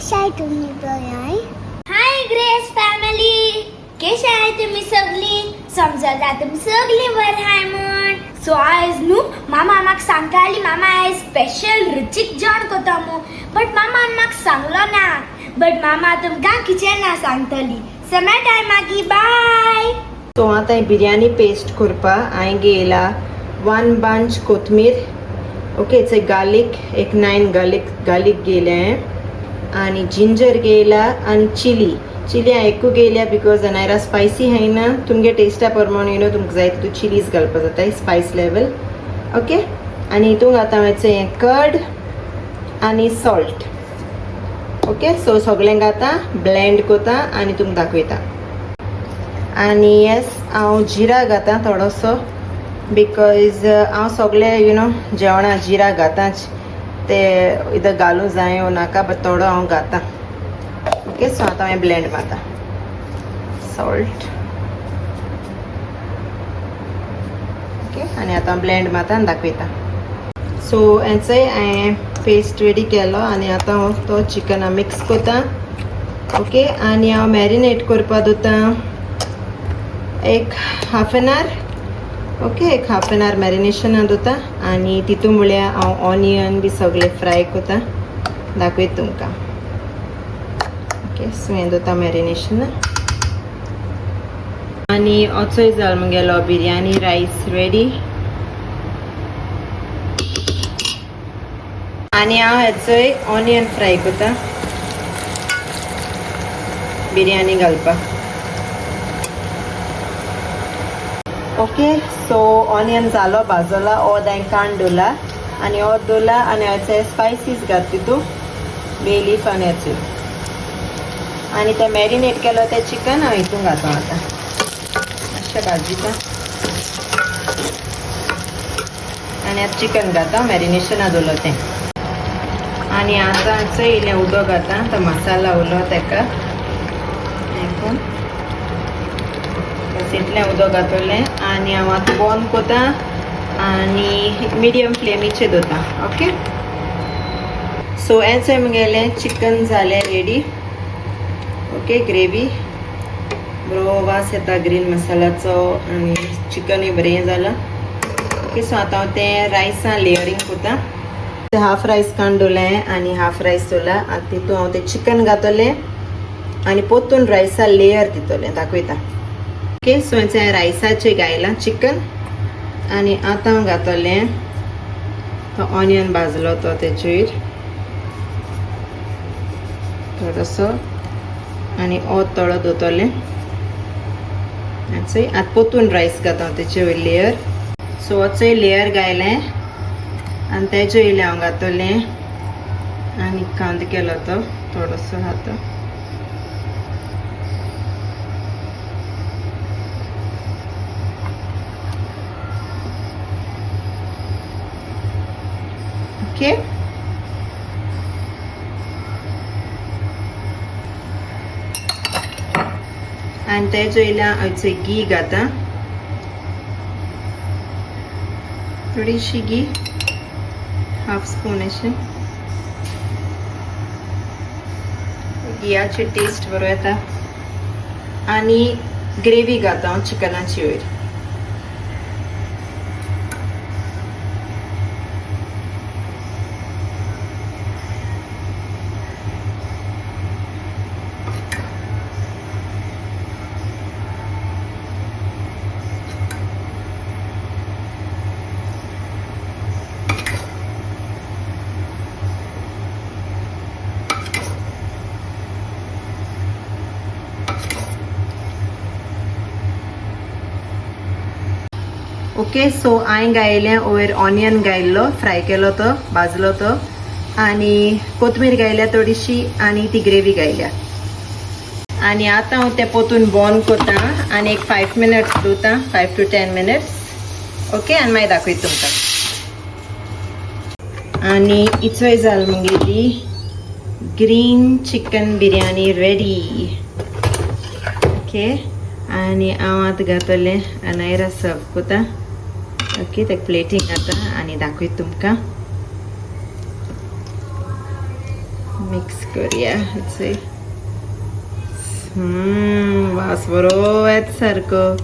कशा आहे तुम्ही बघाय? हाय ग्रेस फॅमिली, कशा आहे तुम्ही सगळी? समजा तुम्ही सगळी बरं आहे म्हण. सो आज न्हू मामा म्हाका सांगताली मामा आयज स्पेशल रुचीक जेवण करता मू. बट मामान म्हाका सांगलो ना. बट मामा तुमकां किचन सांगतली. सो मेळटा मागीर बाय. सो आतां बिरयानी पेस्ट करपा हांवें घेयला 1 bunch कोथमीर. ओके, इट्स गार्लिक, एक 9 गार्लिक घेयले आनी जिंजर घेयला आनी चिली हांवें एकू घेयल्या बिकॉज अनायरा स्पायसी हाय ना. तुमगे टेस्टा प्रमाणे तुमकां जाय तितू चिलीज घालपा जाता स्पायस लेवल. ओके, आनी हितून घालता हें कर्ड आनी सॉल्ट. ओके, सो सगळें घाता ब्लेंड कोता आनी तुमकां दाखयता. आनी येस, हांव जिरा घाता थोडोसो बिकॉज हांव सगळें जेवणा जिरा घाताच. ते इधर घालूं जायो नाका बट थोडो हांव घाता. ओके, सो आतां हांवें ब्लेंड मारता सॉल्ट. ओके, आनी आतां ब्लेंड मारता आनी दाखयता. सो हेचोय हांवें पेस्ट रेडी केलो आनी आतां हांव तो चिकन मिक्स कोता. ओके, आनी हांव मॅरिनेट करपा दोता एक हाफ एन आवर. ओके, एक हाफ एन आवर मॅरिनेशना दोता आनी तितू म्हळ्यार हांव ऑनियन बी सगळे फ्राय कोता दाखयता तुमकां. ओके, सो हें दोता मॅरिनेशन आनी होचोय जाल म्हगेलो बिरयानी रायस रेडी. आनी हांव हेचोय ऑनियन फ्राय कोता बिरयानी घालपाक. ओके, सो ऑनियन जालो भाजला ओद हांवें कांड दवरला आनी ओद दवरला आनी हेचे स्पायसीस घात तितू बे लीफ आनी हेचे आनी ते मॅरिनेट केलो ते चिकन हांव हितून घालता. आतां मातशें भाजीता आनी आतां चिकन घाता मॅरिनेशना दवरलो तें. आनी आतां हेचो इल्लें उदक घाता तो मसाला उरलो तेका हेकून इतलें उदक घातलें आनी हांव आतां बंद कोता आनी मिडियम फ्लेमीचेर दोता. ओके, सो हेंचें म्हगेलें चिकन जालें रेडी. ओके, ग्रेवी बरो वास येता ग्रीन मसालाचो आनी चिकनूय बरें जालां. ओके, सो आतां हांव तें रायसान लेयरींग कोता. हाफ रायस काडून दवरलें आनी हाफ रायस दवरला आनी तितून हांव तें चिकन घातलें आनी पोतून रायसा लेयर दितलें दाखयता. ओके, सो हेचें रायसाचें घायलां चिकन आनी आतां हांव घातलें तो ऑनियन भाजलो तो तेचेर थोडोसो आनी ओद थोडो दोतलें. हेचोय आतां पोतून रायस घाता हांव तेचे वयर लेयर. सो होचोय लेयर घायलें आनी तेजे वयलें हांव घातलें आनी कांदो केलो तो थोडोसो घातो. ओके, आनी तेजे वयल्यान हांवें घी घाता थोडीशी घी हाफ स्पून अशें. घियाचे टेस्ट बरो येता आनी ग्रेवी घाता हांव चिकनाची वयर. ओके, सो हांवें घायलें वयर ऑनियन घायल्लो फ्राय केलो तो भाजलो तो आनी कोथमीर घायल्या थोडीशी आनी ती ग्रेवी घायल्या आनी आतां हांव तें पोतून बंद कोता आनी एक 5 मिनट्स दवरता 5 to 10 minutes. ओके, आनी मागीर दाखयता तुमकां. आनी इचोय जाल म्हगेली green chicken biryani ready. Okay, आनी हांव आतां घातलें अनायरा सर्व कोता. ओके, ते प्लेटींग घाता आनी दाखयता तुमकां. मिक्स करूया ह्याचे. वास बरो येत सारखं.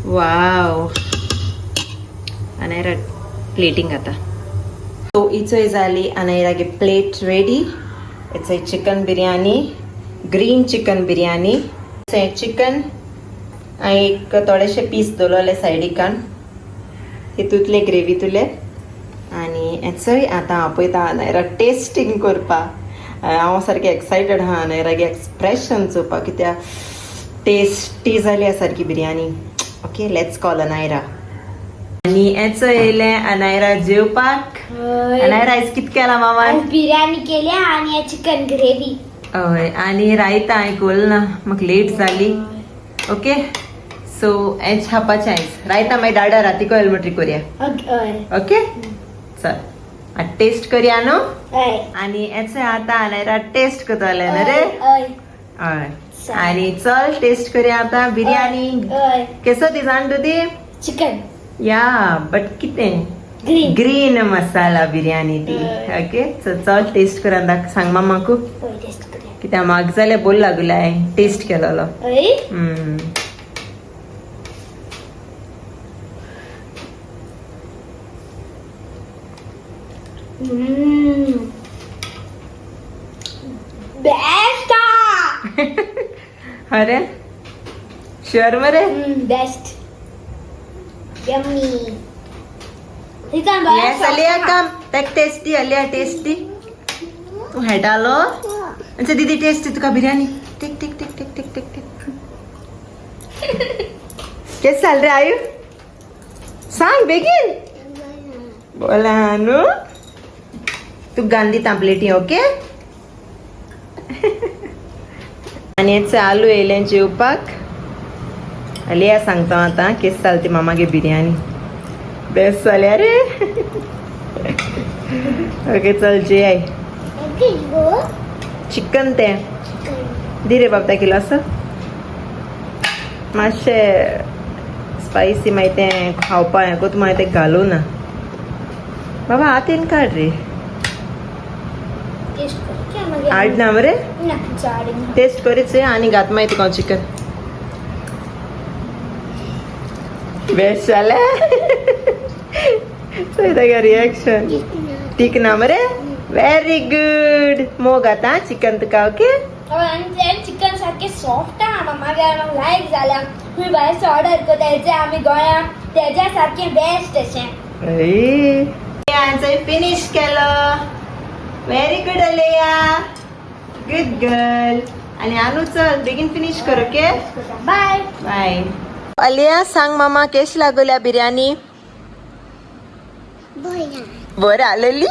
वाव. अनायरा प्लेटिंग आता. सो इचोय जाली अनायरागे प्लेट रेडी. इचोय chicken biryani, green chicken biryani. Chicken एक थोडेशे पीस दवरले सायडीकान. हितूतले ग्रेवीतुले आनी हेचोय आतां हांव पळयता अनायरा टेस्टिंग करपा. हांव सारकें एक्सायटेड आहा अनायरागे एक्सप्रेशन चोवपाक कित्याक टेस्टी जाली सारकी biryani. Okay, let's call Anaira. आनी हेचो येयलें अनायरा जेवपाक. अनायरा आयज कितें केलां मामान? बिर्याणी केल्या आणि चिकन ग्रेवी. हय, आनी रायता हांवें कोल ना, म्हाका लेट जाली. ओके, सो हेच खावपाचें आयज. रायता मागीर डाडा रातीको एलमट्री करुया. ओके, चल आतां टेस्ट करुया न्हू. आनी हेचो आतां अनायरा टेस्ट करतले न्हू रे. हय, आनी चल टेस्ट करुया आतां बिर्याणी. केसो ती जाण तूं ती? चिकन. या बट कितें? ग्रीन. ग्रीन मसाला बिर्याणी ती. ओके, सो चल टेस्ट कर आतां. सांग मामाकू कित्याक म्हाका जाल्यार बोल लागलाय टेस्ट केलोलो. बेस्ट. अरे शुअर मरे? बेस्ट. यम्मी. येस अलिया कम तेक टेस्टी. अलिया टेस्टी. तू हेटालो अच्छा दीदी टेस्टी तुका biryani. Tick tick tick tick tick tick tick. केस जाल रे आयु? सांग बेगीन. बोला न्हू. तू गांधी तांपलेटी. ओके. आनी हेचो आलू येयलें जेवपाक. अलिया सांगता आतां केस जाल ती मामागे बिर्याणी. बेस्ट जाल्या रे. ओके चल जेय. चिकन ते दी रे बाबा किलो असं मातशें स्पायसी मागीर तें खावपा हें कोत मागीर तें घालूं ना बाबा. हातीन काड रे. हाड ना मरे. टेस्ट करीच आनी घात मागीर तुका चिकन. बेस्ट जालें. चोय रिएक्शन ठीक ना मरे. Very good. मोग आता चिकन तुका. ओके. चिकन सारखे सॉफ्ट आहा. म्हाका लायक जाल्या. तुमी भायर ऑर्डर करता आमी गोंया तेज्या सारकें बेस्ट अशें. फिनिश केलो. Very good Aliya. Good girl. आणि आलू चल बेगीन फिनिश कर. Okay bye bye. अलिया सांग मामा केशी लागल्या बिर्याणी? बरं आलेली.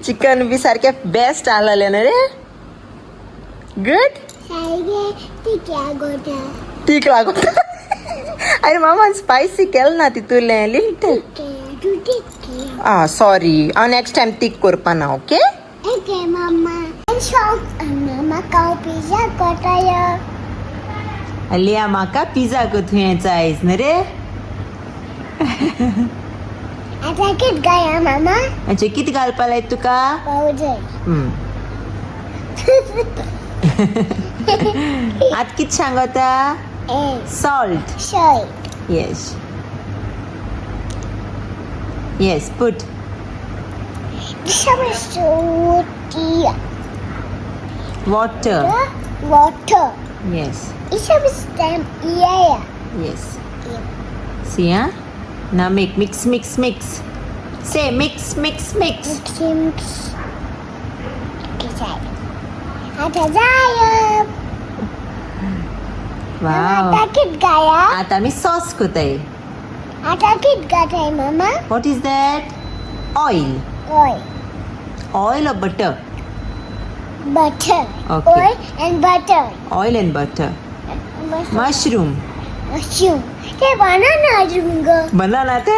चिकन बी सारखे बेस्ट आलेले ना रे. गुड. ठीक लागोता. अरे मामा स्पायसी केल ना तितूलें लिटल. सॉरी हांव नेक्स्ट टायम तीक करपा ना. ओके. ओके मम्मा. मम्मा काव पिझ्झा कोटाया. अलिया म्हाका पिझ्झा कोथुयेचा आयज न्ही रे. आता कित गाया मामा? अच्छा कित घालपा लायत तुका? पावडर. आत कित सांगता? Salt. Salt. Yes yes put. Water. Water. Yes. Yeah. Yes. See, huh? Now mix. Say mix. Mix. आता जाय. Wow. आता कित गाया? आता मी सॉस कोताय. आता कित गाताय मामा? What is that? Oil. Oil. Oil or butter? Butter. Okay. Oil and butter. Oil and butter. Mushroom. Mushroom. ते banana jungo. Banana te?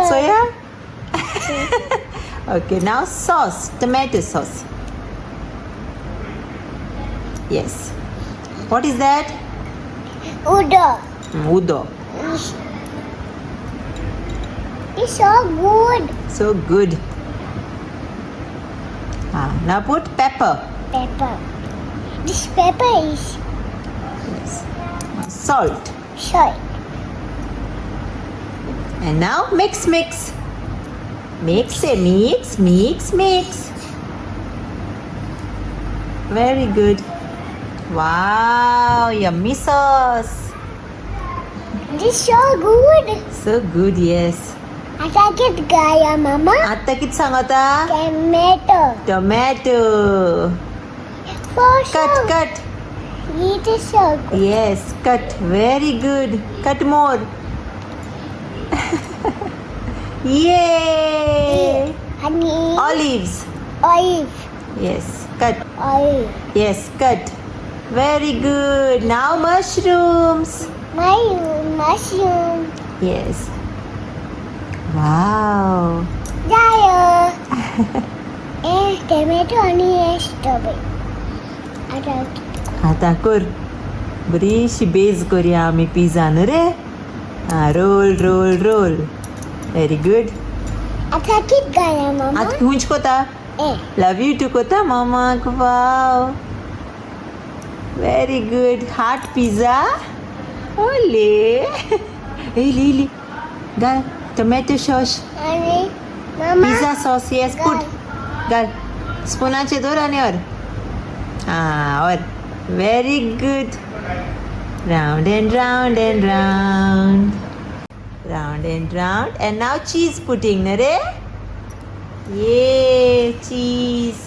Soya? Okay, now sauce. Tomato sauce. Yes. What is that? Udo. Udo. It's so good. So good. Now put pepper. Pepper. This pepper is Yes. Salt. salt. And now mix. Mix. Very good. Wow, yummy sauce. This so good. So good, yes. आता कित गाया मामा? आता किती सांगता? Tomato. Tomato. For Cut. It is so good. Yes, cut. Very good. Cut more. Yay! Honey. Olives. Olive. Yes, cut. Olive. Yes, cut. Very good. Now mushrooms. My mushroom. Yes. Wow. Jaya. Tomato आणि strawberry. आता कर बरीशी beige करूया आम्ही pizza न्हू रे role very good आता कित गाया मामा? आता हुंच कोता लव यू टू कोता मामाक wow very good heart pizza ओले इली घाल टोमॅटो सॉस आणि मामा पिझ्झा सॉस येस पुट घाल स्पूनाचे दोर आणि और और very good round and round and now cheese putting nare yay cheese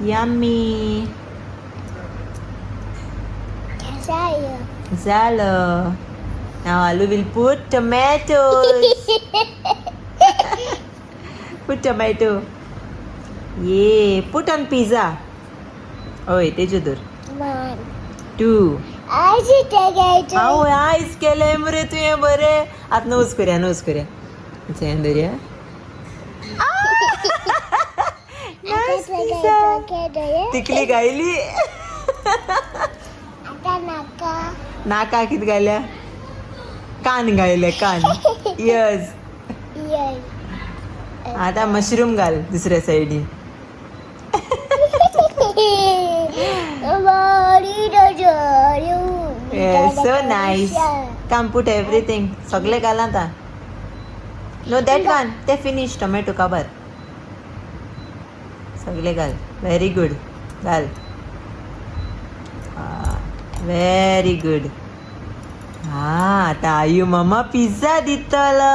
yummy Jaya. zalo now Alu will put tomatoes put tomato yay put on pizza ओय तेजूदर 1 2 आज टाकायचं आओ आयस केलंय मरे तुये बरे आत नोज करूया चेन दर्या तिकली गायली आता नाका नाका कित गायल्या कान गायले कान यस येस आता मशरूम घाल दुसऱ्या सायडीन Yes, so nice. Come put everything. सगळे घाल आता. No, that one. ते finish tomato cover. सगळे घाल. Very good. घाल. Very good. आता आयु मामा पिझ्झा दितला.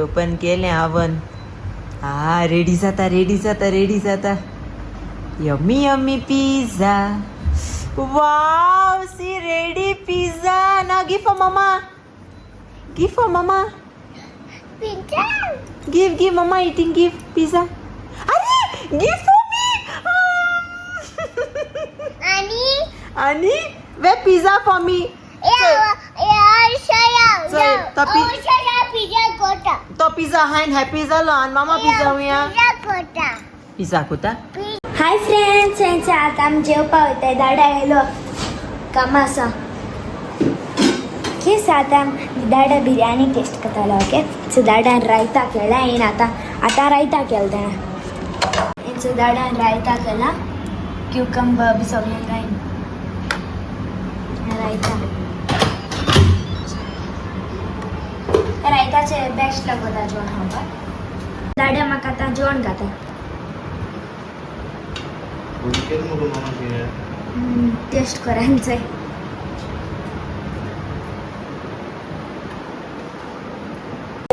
ओपन केले आवन. रेडी जाता. Yummy pizza. Wow, see ready pizza. Now give for mama. Pizza. Give mama eating. Give pizza. Are give for me. Ani, where pizza for me? तो pizza हाय Pizza low मामा pizza हुया pizza कोता hi friends आता आमी जेवपा वयताय दाडा येयलो कामासा केस आता दाडा biryani taste करतालो okay so दाडान raita केला येन आता रायता केला ताणें सो दाडान रायता केला क्युकंबर बी सगळें घायन रायताचे बेस्ट लागता जेवण खावपाक दाड्या म्हाका आतां जेवण घाता टेस्ट करायचंय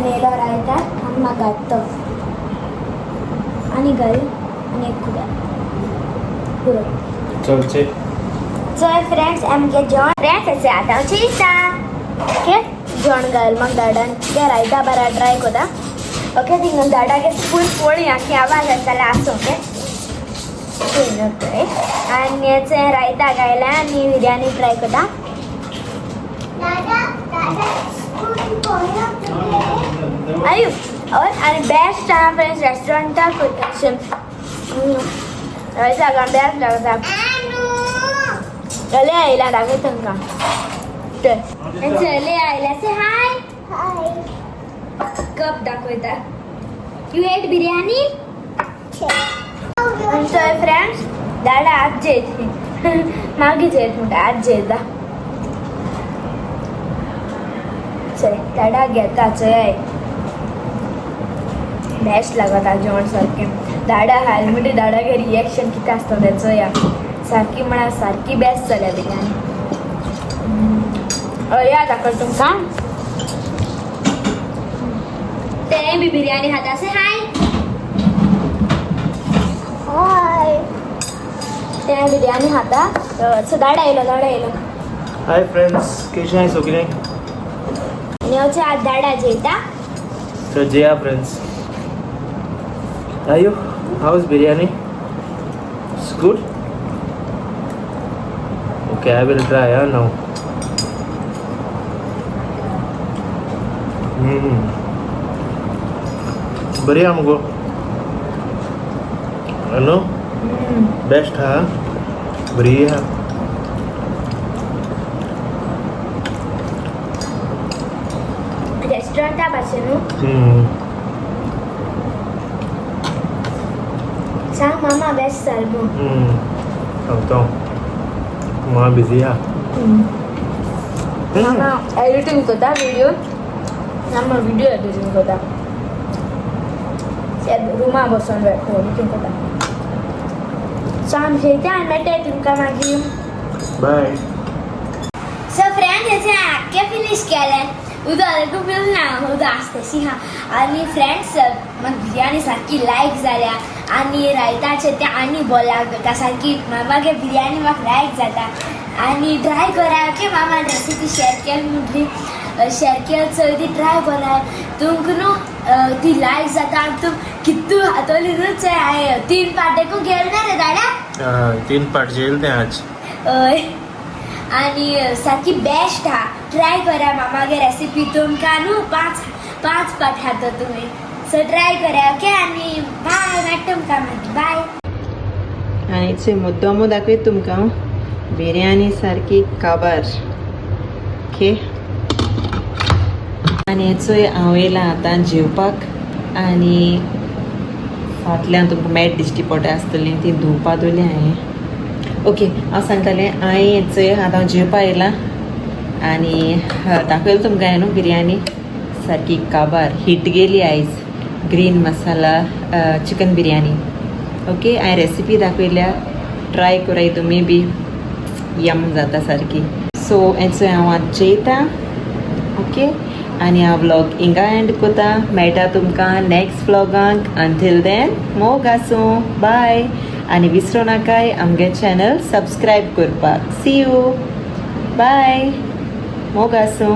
नेलो रायता अम्मा घालतो आणि घाल आणि एक पुरो चलचे सो फ्रेंड्स आमगे जेवण फ्रेंड्स असे आता चिता ओके जेवण घाल मग दाडान ते रायता बरा ट्राय कोता ओके थिंग दाडागे फूल पोळी आखी आवाज येताले आसो ओके आणि याचे रायता गायला आणि बिर्याणी ट्राय कोता आयु और आणि बेस्ट फ्रेंड्स रेस्टॉरंटा कोता रायता गा बेस्ट लागता चले आयला दाखव तुमका चले आयला से हाय कप दाखवता You ate biryani? So friends, दादा आज जेते मागे जेत म्हणटा आज जेता चल दादा घेता चल बेस्ट लागता जेवण सारकें दादा हाल म्हणजे दादागे रिएक्शन कितें आसता तेचो या सारकी म्हणा सारकी बेस्ट जाल्या बिरयानी या दाखल तुमकां तें बी बिरयानी खाता से हाय हाय तें बिरयानी खाता सो दादा येयलो हाय फ्रेंड्स कशें आहाय सगळें आनी अशें आज दादा जेता सो जया फ्रेंड्स आयो house biryani it's good okay I will try now बरी आहा मुगो नो बेस्ट हा बरी आहा रेस्टॉरंटा भाशेन सांग मामा बेस्ट सारको सांगता मामा बिजी आहा मामा एडिटिंग करता व्हिडिओ मामा व्हिडिओ एडिटिंग करता रुमा बसून एडिटिंग करता सांग शेता आनी मेळटा तुमकां मागीर बाय सो फ्रेंड्स हेचे आख्खे फिनिश केलें उदक खूब ना उदक आसतशी हा आनी फ्रेंड्स म्हाका बिरयानी सारकी लायक जाल्या आनी रायताचे तें आनी बोलाक जाता सारकी मामागे बिरयानी म्हाका लायक जाता आनी ट्राय करा ओके मामा रेसिपी शेअर केली म्हटली शेअर केली चोय ती ट्राय करा तुमकां न्हू ती लायक जाता आनी तुम कितू हातोली न्हूच हांवें 3 पाटेकू गेल ना रे दादा 3 पार्ट जेल तें आज हय आनी सारकी बेस्ट हा ट्राय करा मामागे रेसिपी तुमकां न्हू 5 पाट खाता तुमी सो ट्राय करा ओके आनी बाय मेळटा तुमकां मागीर बाय आनी चोय मुद्दमू दाखयत तुमकां बिरयानी सारकी काबार ओके आनी चोय हांव येयलां आतां जेवपाक आनी फाटल्यान तुमकां मॅट दिश्टी पडटा आसतलीं ती धुवपा दवरली हांवें ओके हांव सांगतालें हांवें चोय आतां जेवपा येयलां आनी दाखयलें तुमकां हांवें न्हू बिरयानी सारकी काबार हीट गेली आयज ग्रीन मसाला चिकन बिरयानी ओके हांवें रेसिपी दाखयल्या ट्राय कराय तुमी बी यम जाता सारकी सो हेचो हांव आतां जेयतां ओके आनी हांव व्लॉग हिंगा एंड कोता मेळटा तुमकां नेक्स्ट व्लॉगांक अंटील देन मोग आसूं बाय आनी विसरूं नाकाय आमगे चॅनल सबस्क्रायब करपाक सी यू बाय मोग आसूं